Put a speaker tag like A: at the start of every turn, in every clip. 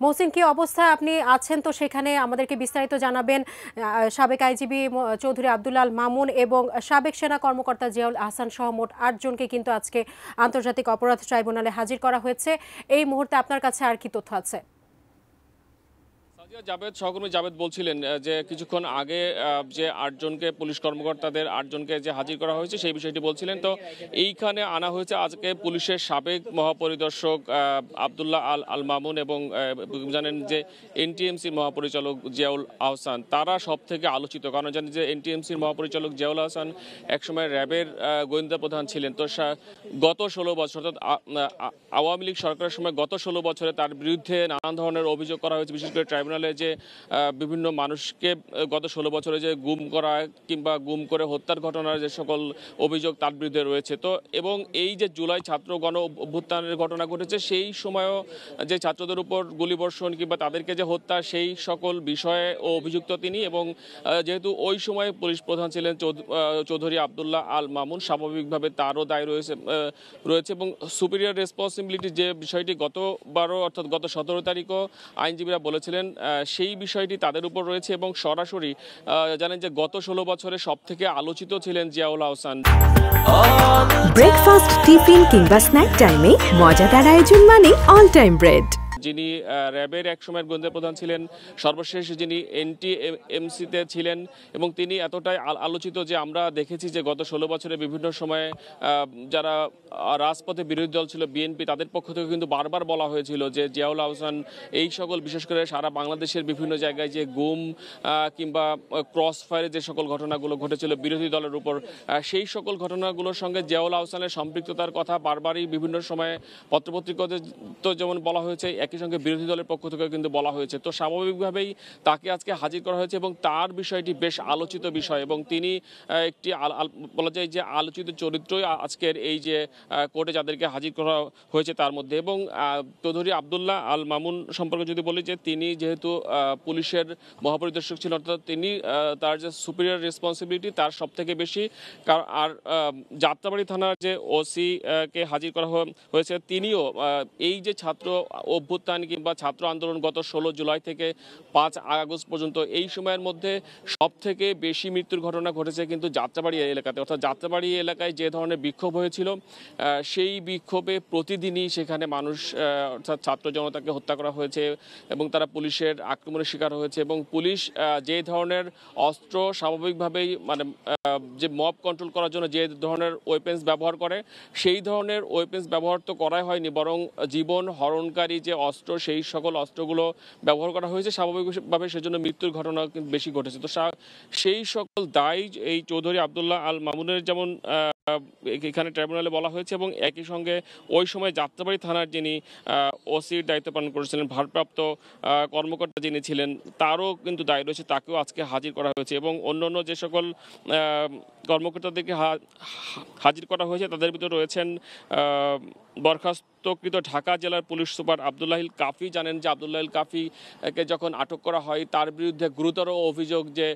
A: মহসিন, কি অবস্থা? আপনি আছেন তো সেখানে, আমাদেরকে বিস্তারিত জানাবেন। সাবেক আইজিপি চৌধুরী আব্দুল্লাহ আল মামুন এবং সাবেক সেনা কর্মকর্তা জিয়াউল আহসান সহ মোট ৮ জনকে কিন্তু আজকে আন্তর্জাতিক অপরাধ ট্রাইব্যুনালে হাজির করা হয়েছে। এই মুহূর্তে আপনার কাছে আর কি তথ্য আছে?
B: জাভেদ, সহকর্মী জাভেদ বলছিলেন যে কিছুক্ষণ আগে যে ৮ জনকে পুলিশ কর্মকর্তাদের ৮ জনকে যে হাজির করা হয়েছে সেই বিষয়টি বলছিলেন। তো এইখানে আনা হয়েছে আজকে পুলিশের সাবেক মহাপরিদর্শক আব্দুল্লাহ আল মামুন এবং জানেন যে এনটিএমসির মহাপরিচালক জিয়াউল আহসান, তারা সব থেকে আলোচিত। কারণ জানেন যে এনটিএমসির মহাপরিচালক জিয়াউল আহসান একসময় র্যাবের গোয়েন্দা প্রধান ছিলেন। তো গত ১৬ বছর, অর্থাৎ আওয়ামী লীগ সরকারের সময় গত ১৬ বছরে তার বিরুদ্ধে নানান ধরনের অভিযোগ করা হয়েছে, বিশেষ করে ট্রাইব্যুনালে যে বিভিন্ন মানুষকে গত ১৬ বছরে যে গুম করা কিংবা গুম করে হত্যার ঘটনার যে সকল অভিযোগ তার বিরুদ্ধে রয়েছে। তো এবং এই যে জুলাই ছাত্র গণ অভ্যুত্থানের ঘটনা ঘটেছে সেই সময়ও যে ছাত্রদের উপর গুলিবর্ষণ কিংবা তাদেরকে যে হত্যা, সেই সকল বিষয়ে ও অভিযুক্ত তিনি। এবং যেহেতু ওই সময় পুলিশ প্রধান ছিলেন চৌধুরী আব্দুল্লাহ আল মামুন, স্বাভাবিকভাবে তারও দায় রয়েছে এবং সুপিরিয়র রেসপন্সিবিলিটি যে বিষয়টি গতবারও অর্থাৎ গত ১৭ তারিখও আইনজীবীরা বলেছিলেন সেই বিষয়টি তাদের উপর রয়েছে। এবং সরাসরি জানেন যে গত ১৬ বছরে সব থেকে আলোচিত ছিলেন জিয়াউল আহসান।
C: ব্রেকফাস্ট, টিফিন কিংবা স্ন্যাক টাইমে মজাদার আয়োজন মানে অল টাইম ব্রেড।
B: যিনি র্যাবের একসময়ের গোয়েন্দা প্রধান ছিলেন, সর্বশেষ যিনি এনটিএমসিতে ছিলেন, এবং তিনি এতটাই আলোচিত যে আমরা দেখেছি যে গত ১৬ বছরে বিভিন্ন সময়ে যারা রাজপথে বিরোধী দল ছিল বিএনপি, তাদের পক্ষ থেকে কিন্তু বারবার বলা হয়েছিল যে জিয়াউল আহসান এই সকল, বিশেষ করে সারা বাংলাদেশের বিভিন্ন জায়গায় যে গুম কিংবা ক্রস ফায়ারে যে সকল ঘটনাগুলো ঘটেছিল বিরোধী দলের উপর, সেই সকল ঘটনাগুলোর সঙ্গে জিয়াউল আহসানের সম্পৃক্ততার কথা বারবারই বিভিন্ন সময়ে পত্রপত্রিকাতে তো যেমন বলা হয়েছে, একই সঙ্গে বিরোধী দলের পক্ষ থেকে কিন্তু বলা হয়েছে। তো স্বাভাবিকভাবেই তাকে আজকে হাজির করা হয়েছে এবং তার বিষয়টি বেশ আলোচিত বিষয় এবং তিনি একটি বলা যায় যে আলোচিত চরিত্রই আজকের এই যে কোর্টে যাদেরকে হাজির করা হয়েছে তার মধ্যে। এবং চৌধুরী আব্দুল্লাহ আল মামুন সম্পর্কে যদি বলি, যে তিনি যেহেতু পুলিশের মহাপরিদর্শক ছিলেন, অর্থাৎ তিনি তার যে সুপিরিয়র রেসপন্সিবিলিটি তার সব থেকে বেশি। আর যাত্রাবাড়ি থানার যে ওসি কে হাজির করা হয়েছে, তিনিও এই যে ছাত্র অভ্যুত্থান কিংবা ছাত্র আন্দোলন গত ১৬ জুলাই থেকে ৫ আগস্ট পর্যন্ত এই সময়ের মধ্যে সব থেকে বেশি মৃত্যুর ঘটনা ঘটেছে কিন্তু যাত্রাবাড়ি এলাকাতে। অর্থাৎ যাত্রাবাড়ি এলাকায় যে ধরনের বিক্ষোভ হয়েছিল, সেই বিক্ষোভে প্রতিদিনই সেখানে মানুষ অর্থাৎ ছাত্র জনতাকে হত্যা করা হয়েছে এবং তারা পুলিশের আক্রমণের শিকার হয়েছে। এবং পুলিশ যে ধরনের অস্ত্র স্বাভাবিকভাবেই মানে যে মব কন্ট্রোল করার জন্য যে ধরনের ওয়েপেন্স ব্যবহার করে, সেই ধরনের ওয়েপেন্স ব্যবহার তো করাই হয়নি, বরং জীবন হরণকারী যে অস্ত্র, সেই সকল অস্ত্রগুলো ব্যবহার করা হয়েছে। স্বাভাবিকভাবে সেজন্য মৃত্যুর ঘটনা কিন্তু বেশি ঘটেছে। তো সেই সকল দায় এই চৌধুরী আব্দুল্লাহ আল মামুনের যেমন এখানে ট্রাইব্যুনালে বলা হয়েছে, এবং একই সঙ্গে ওই সময় যাত্রাবাড়ি থানার যিনি ওসির দায়িত্ব পালন করেছিলেন, ভারপ্রাপ্ত কর্মকর্তা যিনি ছিলেন, তারও কিন্তু দায় রয়েছে, তাকেও আজকে হাজির করা হয়েছে। এবং অন্যান্য যে সকল কর্মকর্তাদেরকে হাজির করা হয়েছে তাদের ভিতরে রয়েছেন বরখাস্তকৃত ঢাকা জেলার পুলিশ সুপার আব্দুল্লাহ কাফি। জানেন যে আব্দুল্লাহ কাফিকে যখন আটক করা হয়, তার বিরুদ্ধে গুরুতর অভিযোগ যে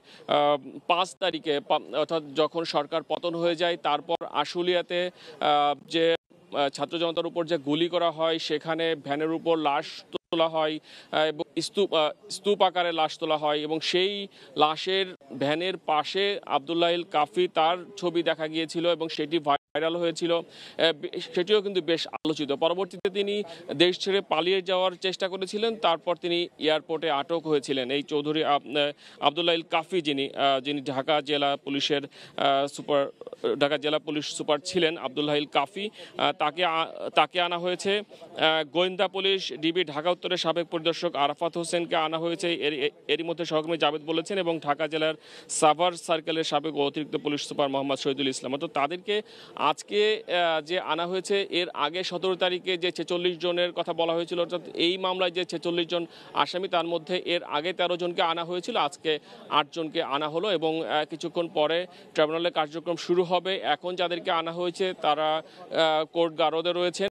B: ৫ তারিখে অর্থাৎ যখন সরকার পতন হয়ে যায়, তারপর আশুলিয়াতে যে ছাত্র জনতার উপর যে গুলি করা হয়, সেখানে ভ্যানের উপর লাশ তোলা হয় এবং স্তূপ আকারে লাশ তোলা হয়, এবং সেই লাশের ভ্যানের পাশে আব্দুল্লাহ কাফি, তার ছবি দেখা গিয়েছিল এবং সেটি ভাইরাল হয়েছিল। সেটিও কিন্তু বেশ আলোচিত। পরবর্তীতে তিনি দেশ ছেড়ে পালিয়ে যাওয়ার চেষ্টা করেছিলেন, তারপর তিনি এয়ারপোর্টে আটক হয়েছিলেন। এই চৌধুরী আব্দুল্লাহ কাফি যিনি ঢাকা জেলা পুলিশ সুপার ছিলেন, আব্দুল্লাহ কাফি, তাকে আনা হয়েছে। গোয়েন্দা পুলিশ ডিবি ঢাকা উত্তরের সাবেক পরিদর্শক আরাফাত হোসেনকে আনা হয়েছে, এরই মধ্যে সহকর্মী জাভেদ বলেছেন, এবং ঢাকা জেলার সাভার সার্কেলের সাবেক অতিরিক্ত পুলিশ সুপার মোহাম্মদ শহীদুল ইসলাম। তো তাদেরকে আজকে যে আনা হয়েছে, এর আগে ১৭ তারিখে যে ৪৬ জনের কথা বলা হয়েছিল, অর্থাৎ এই মামলায় যে ৪৬ জন আসামি, তার মধ্যে এর আগে ১৩ জনকে আনা হয়েছিল, আজকে ৮ জনকে আনা হলো। এবং কিছুক্ষণ পরে ট্রাইব্যুনালের কার্যক্রম শুরু হবে। এখন যাদেরকে আনা হয়েছে তারা কোর্ট গারদে রয়েছেন।